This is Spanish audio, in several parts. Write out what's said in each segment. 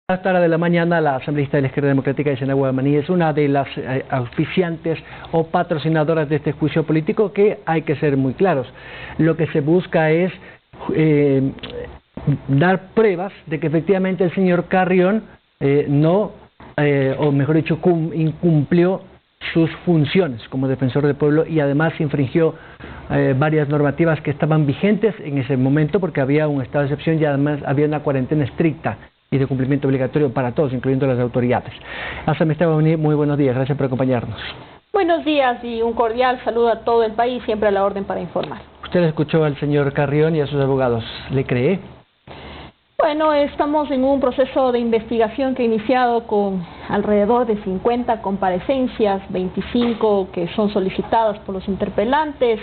A esta hora de la mañana, la asambleísta de la Izquierda Democrática de Senagua Maní es una de las auspiciantes o patrocinadoras de este juicio político, que hay que ser muy claros. Lo que se busca es dar pruebas de que efectivamente el señor Carrión o mejor dicho, incumplió sus funciones como defensor del pueblo, y además infringió varias normativas que estaban vigentes en ese momento, porque había un estado de excepción y además había una cuarentena estricta y de cumplimiento obligatorio para todos, incluyendo las autoridades. Asambleísta Maní, muy buenos días, gracias por acompañarnos. Buenos días y un cordial saludo a todo el país, siempre a la orden para informar. Usted escuchó al señor Carrión y a sus abogados, ¿le cree? Bueno, estamos en un proceso de investigación que ha iniciado con alrededor de 50 comparecencias, 25 que son solicitadas por los interpelantes,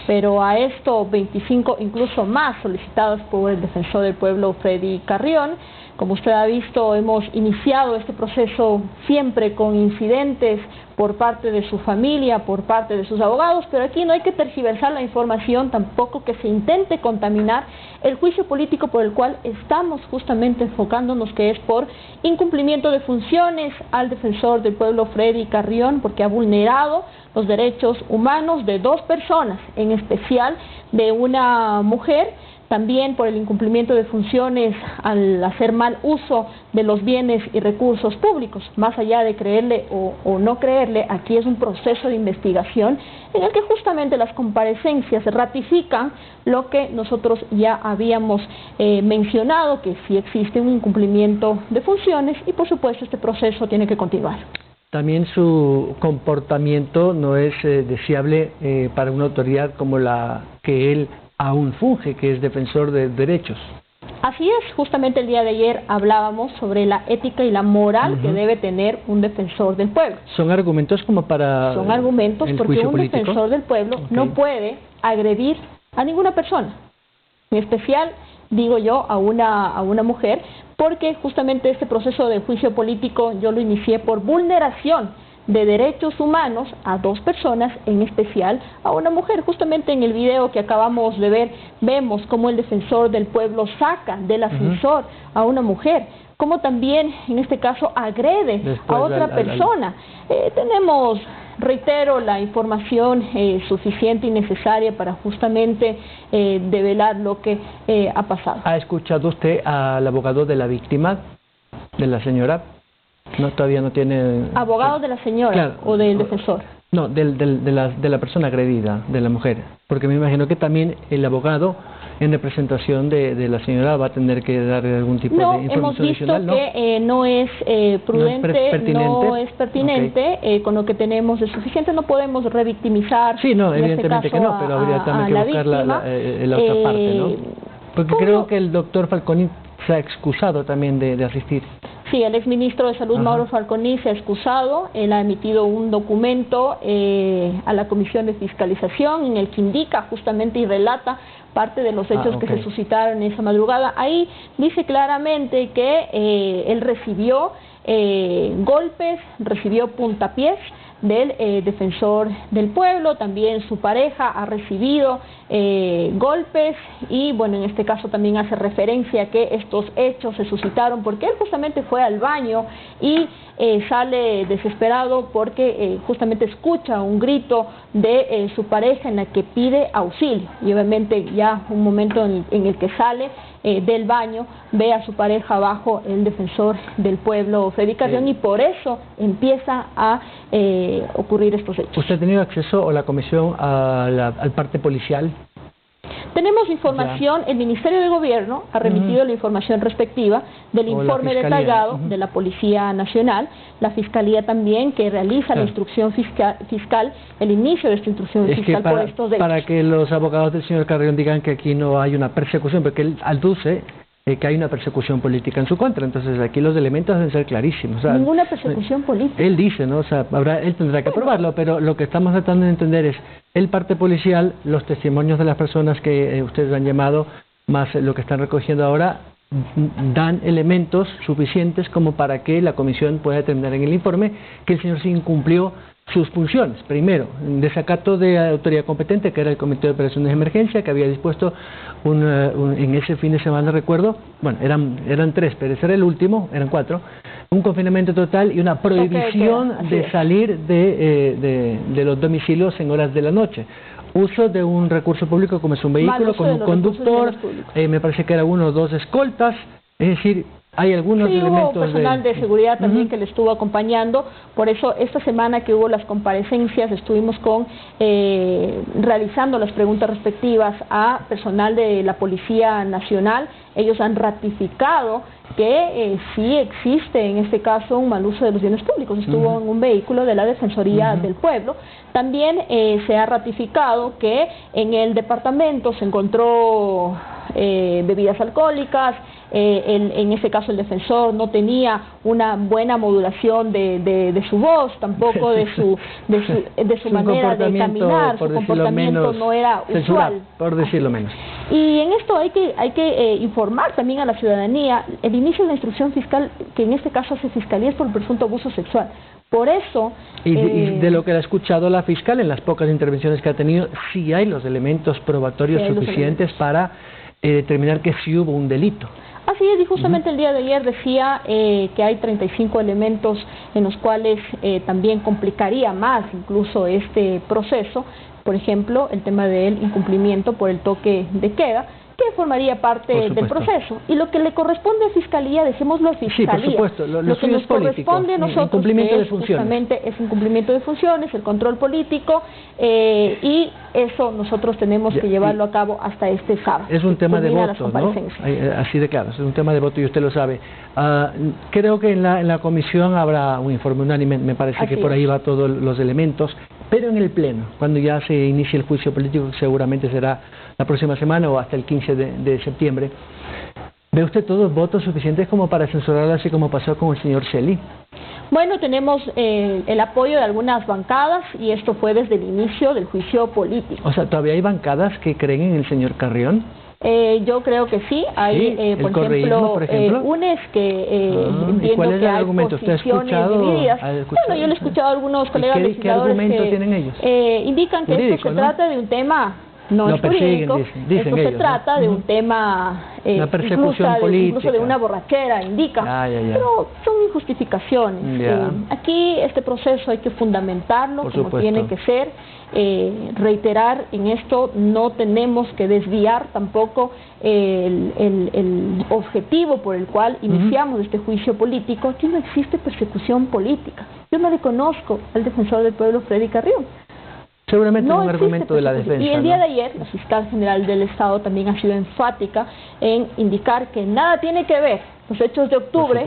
pero a esto 25 incluso más solicitadas por el defensor del pueblo, Freddy Carrión. Como usted ha visto, hemos iniciado este proceso siempre con incidentes por parte de su familia, por parte de sus abogados, pero aquí no hay que tergiversar la información, tampoco que se intente contaminar el juicio político por el cual estamos justamente enfocándonos, que es por incumplimiento de funciones al defensor del pueblo Freddy Carrión, porque ha vulnerado los derechos humanos de dos personas, en especial de una mujer. También por el incumplimiento de funciones al hacer mal uso de los bienes y recursos públicos. Más allá de creerle o no creerle, aquí es un proceso de investigación en el que justamente las comparecencias ratifican lo que nosotros ya habíamos mencionado, que sí existe un incumplimiento de funciones y por supuesto este proceso tiene que continuar. También su comportamiento no es deseable para una autoridad como la que él aún funge, que es defensor de derechos. Así es, justamente el día de ayer hablábamos sobre la ética y la moral que debe tener un defensor del pueblo. ¿Son argumentos como para Son argumentos porque un político? Defensor del pueblo no puede agredir a ninguna persona, en especial, digo yo, a una mujer, porque justamente este proceso de juicio político yo lo inicié por vulneración de derechos humanos a dos personas, en especial a una mujer. Justamente en el video que acabamos de ver, vemos cómo el defensor del pueblo saca del ascensor a una mujer, cómo también en este caso agrede a otra persona. Tenemos, reitero, la información suficiente y necesaria para justamente develar lo que ha pasado. ¿Ha escuchado usted al abogado de la víctima, de la señora? No, todavía no tiene... ¿Abogado de la señora, claro, o del defensor? No, de la persona agredida, de la mujer. Porque me imagino que también el abogado, en representación de la señora, va a tener que dar algún tipo de información adicional, ¿no? Hemos visto que no es prudente, no es pertinente, okay. Con lo que tenemos es suficiente, no podemos revictimizar. Sí, no, evidentemente que no, pero habría también que buscar la otra parte, ¿no? Porque creo que el doctor Falconi se ha excusado también de asistir. Sí, el exministro de Salud, Mauro Falconi, se ha excusado. Él ha emitido un documento a la Comisión de Fiscalización en el que indica justamente y relata parte de los hechos que se suscitaron en esa madrugada. Ahí dice claramente que él recibió golpes, recibió puntapiés del defensor del pueblo, también su pareja ha recibido golpes, y bueno, en este caso también hace referencia a que estos hechos se suscitaron porque él justamente fue al baño y sale desesperado porque justamente escucha un grito de su pareja en la que pide auxilio, y obviamente ya un momento en el que sale del baño ve a su pareja bajo el defensor del pueblo, Freddy Carrión, y por eso empieza a ocurrir estos hechos. ¿Usted ha tenido acceso a la comisión al parte policial? Tenemos información, el Ministerio de Gobierno ha remitido la información respectiva del informe detallado de la Policía Nacional, la Fiscalía también, que realiza la instrucción fiscal, el inicio de esta instrucción fiscal por estos hechos. Para que los abogados del señor Carrión digan que aquí no hay una persecución, porque él aduce que hay una persecución política en su contra, entonces aquí los elementos deben ser clarísimos. O sea, ninguna persecución política. Él dice, ¿no? O sea, él tendrá que probarlo, pero lo que estamos tratando de entender es el parte policial, los testimonios de las personas que ustedes han llamado, más lo que están recogiendo ahora, dan elementos suficientes como para que la comisión pueda determinar en el informe que el señor sí incumplió sus funciones. Primero, en desacato de la autoridad competente, que era el Comité de Operaciones de Emergencia, que había dispuesto en ese fin de semana, recuerdo, bueno, eran 3, pero ese era el último, eran 4, un confinamiento total y una prohibición de salir de los domicilios en horas de la noche. Uso de un recurso público como es un vehículo, con un conductor, me parece que era 1 o 2 escoltas, es decir, hay algunos elementos hubo personal de seguridad también que le estuvo acompañando. Por eso esta semana que hubo las comparecencias estuvimos realizando las preguntas respectivas a personal de la Policía Nacional. Ellos han ratificado que sí existe en este caso un mal uso de los bienes públicos. Estuvo en un vehículo de la Defensoría del Pueblo. También se ha ratificado que en el departamento se encontró bebidas alcohólicas. En ese caso el defensor no tenía una buena modulación de su voz, tampoco de su manera de caminar, su comportamiento no era usual, por decirlo menos. Y en esto hay que informar también a la ciudadanía el inicio de la instrucción fiscal, que en este caso hace Fiscalía, es por presunto abuso sexual. Por eso... Y de lo que ha escuchado la fiscal en las pocas intervenciones que ha tenido, sí hay los elementos probatorios suficientes para determinar que sí hubo un delito. Así es, y justamente el día de ayer decía que hay 35 elementos en los cuales también complicaría más incluso este proceso. Por ejemplo, el tema del incumplimiento por el toque de queda, que formaría parte del proceso. Y lo que le corresponde a Fiscalía, dejémoslo a Fiscalía. Sí, por supuesto, lo que nos corresponde a nosotros incumplimiento es justamente es incumplimiento de funciones, el control político, y eso nosotros tenemos que llevarlo a cabo hasta este sábado. Es un tema de voto, ¿no? Así de claro, es un tema de voto y usted lo sabe. Creo que en la comisión habrá un informe unánime, me parece que por ahí va todos los elementos, pero en el Pleno, cuando ya se inicie el juicio político, que seguramente será la próxima semana o hasta el 15 de septiembre, ¿ve usted todos votos suficientes como para censurarlo así como pasó con el señor Celi? Bueno, tenemos el apoyo de algunas bancadas y esto fue desde el inicio del juicio político. O sea, ¿todavía hay bancadas que creen en el señor Carrión? Yo creo que sí, hay por ejemplo, UNES que entiendo que hay posiciones divididas. Bueno, yo le he escuchado a algunos colegas legisladores que indican que esto se trata de un tema no es jurídico, esto se trata de un tema incluso de una borrachera, indica, pero son injustificaciones. Aquí este proceso hay que fundamentarlo como tiene que ser, reiterar en esto, no tenemos que desviar tampoco el objetivo por el cual iniciamos este juicio político. Aquí no existe persecución política. Yo no le conozco al defensor del pueblo, Freddy Carrión. Seguramente no es un argumento de la defensa. Y el día de ayer, la fiscal general del Estado también ha sido enfática en indicar que nada tiene que ver los hechos de octubre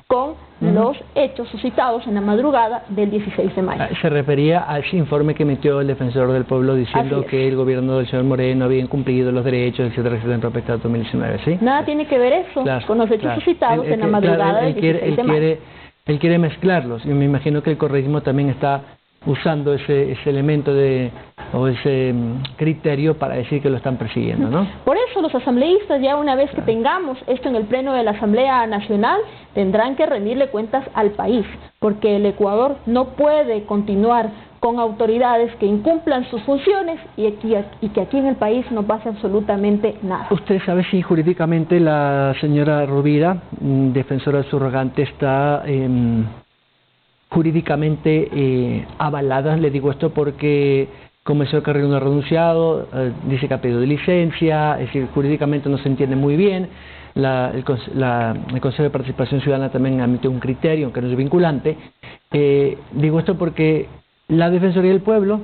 con los hechos suscitados en la madrugada del 16 de mayo. Se refería a ese informe que emitió el defensor del pueblo diciendo que el gobierno del señor Moreno había incumplido los derechos, etcétera, etcétera, en respecto al 2019, ¿sí? Nada tiene que ver eso con los hechos suscitados en la madrugada del 16 de mayo. Él quiere mezclarlos, y me imagino que el correísmo también está usando ese elemento o ese criterio para decir que lo están persiguiendo, ¿no? Por eso los asambleístas, ya una vez que tengamos esto en el Pleno de la Asamblea Nacional, tendrán que rendirle cuentas al país, porque el Ecuador no puede continuar con autoridades que incumplan sus funciones y que aquí en el país no pase absolutamente nada. ¿Usted sabe si jurídicamente la señora Rovira, defensora subrogante, está jurídicamente avalada? Le digo esto porque como el señor Carrión no ha renunciado, dice que ha pedido licencia, es decir, jurídicamente no se entiende muy bien. El Consejo de Participación Ciudadana también emitió un criterio, aunque no es vinculante. Digo esto porque la Defensoría del Pueblo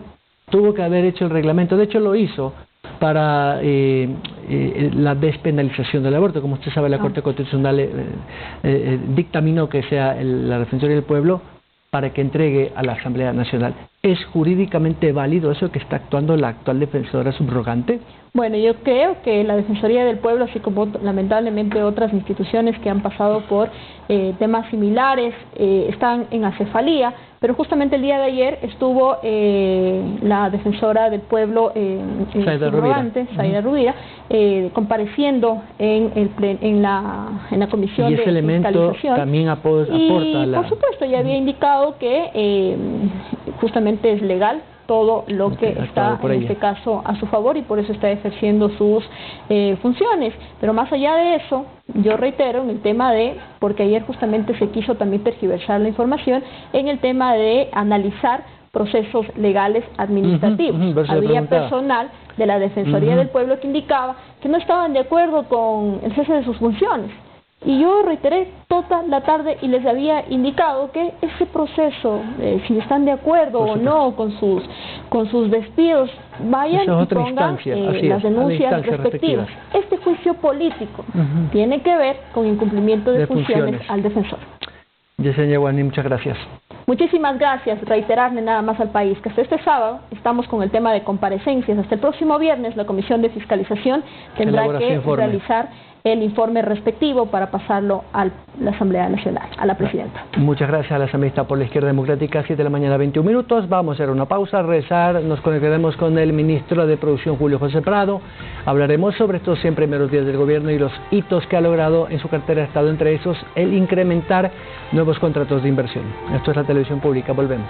tuvo que haber hecho el reglamento, de hecho lo hizo, para la despenalización del aborto. Como usted sabe, la Corte Constitucional dictaminó que sea la Defensoría del Pueblo para que entregue a la Asamblea Nacional ¿Es jurídicamente válido eso que está actuando la actual defensora subrogante? Bueno, yo creo que la Defensoría del Pueblo, así como lamentablemente otras instituciones que han pasado por temas similares, están en acefalía, pero justamente el día de ayer estuvo la Defensora del Pueblo subrogante, Zaida Rubira, compareciendo en la Comisión de Fiscalización. Y ese elemento también aporta por supuesto, ya había indicado que justamente es legal todo lo que está en este caso a su favor y por eso está ejerciendo sus funciones. Pero más allá de eso, yo reitero en el tema porque ayer justamente se quiso también tergiversar la información, en el tema de analizar procesos legales administrativos. Había personal de la Defensoría del Pueblo que indicaba que no estaban de acuerdo con el cese de sus funciones. Y yo reiteré toda la tarde y les había indicado que ese proceso, si están de acuerdo o no con sus despidos, vayan y pongan las denuncias respectivas. Este juicio político tiene que ver con incumplimiento de funciones al defensor. Yesenia Guaní, muchas gracias. Muchísimas gracias. Reiterarle nada más al país que hasta este sábado estamos con el tema de comparecencias. Hasta el próximo viernes la Comisión de Fiscalización tendrá que realizar el informe respectivo para pasarlo a la Asamblea Nacional, a la Presidenta. Muchas gracias a la asambleísta por la Izquierda Democrática, 7 de la mañana, 21 minutos. Vamos a hacer una pausa, rezar, nos conectaremos con el ministro de Producción, Julio José Prado. Hablaremos sobre estos 100 primeros días del gobierno y los hitos que ha logrado en su cartera de Estado, entre esos el incrementar nuevos contratos de inversión. Esto es la televisión pública, volvemos.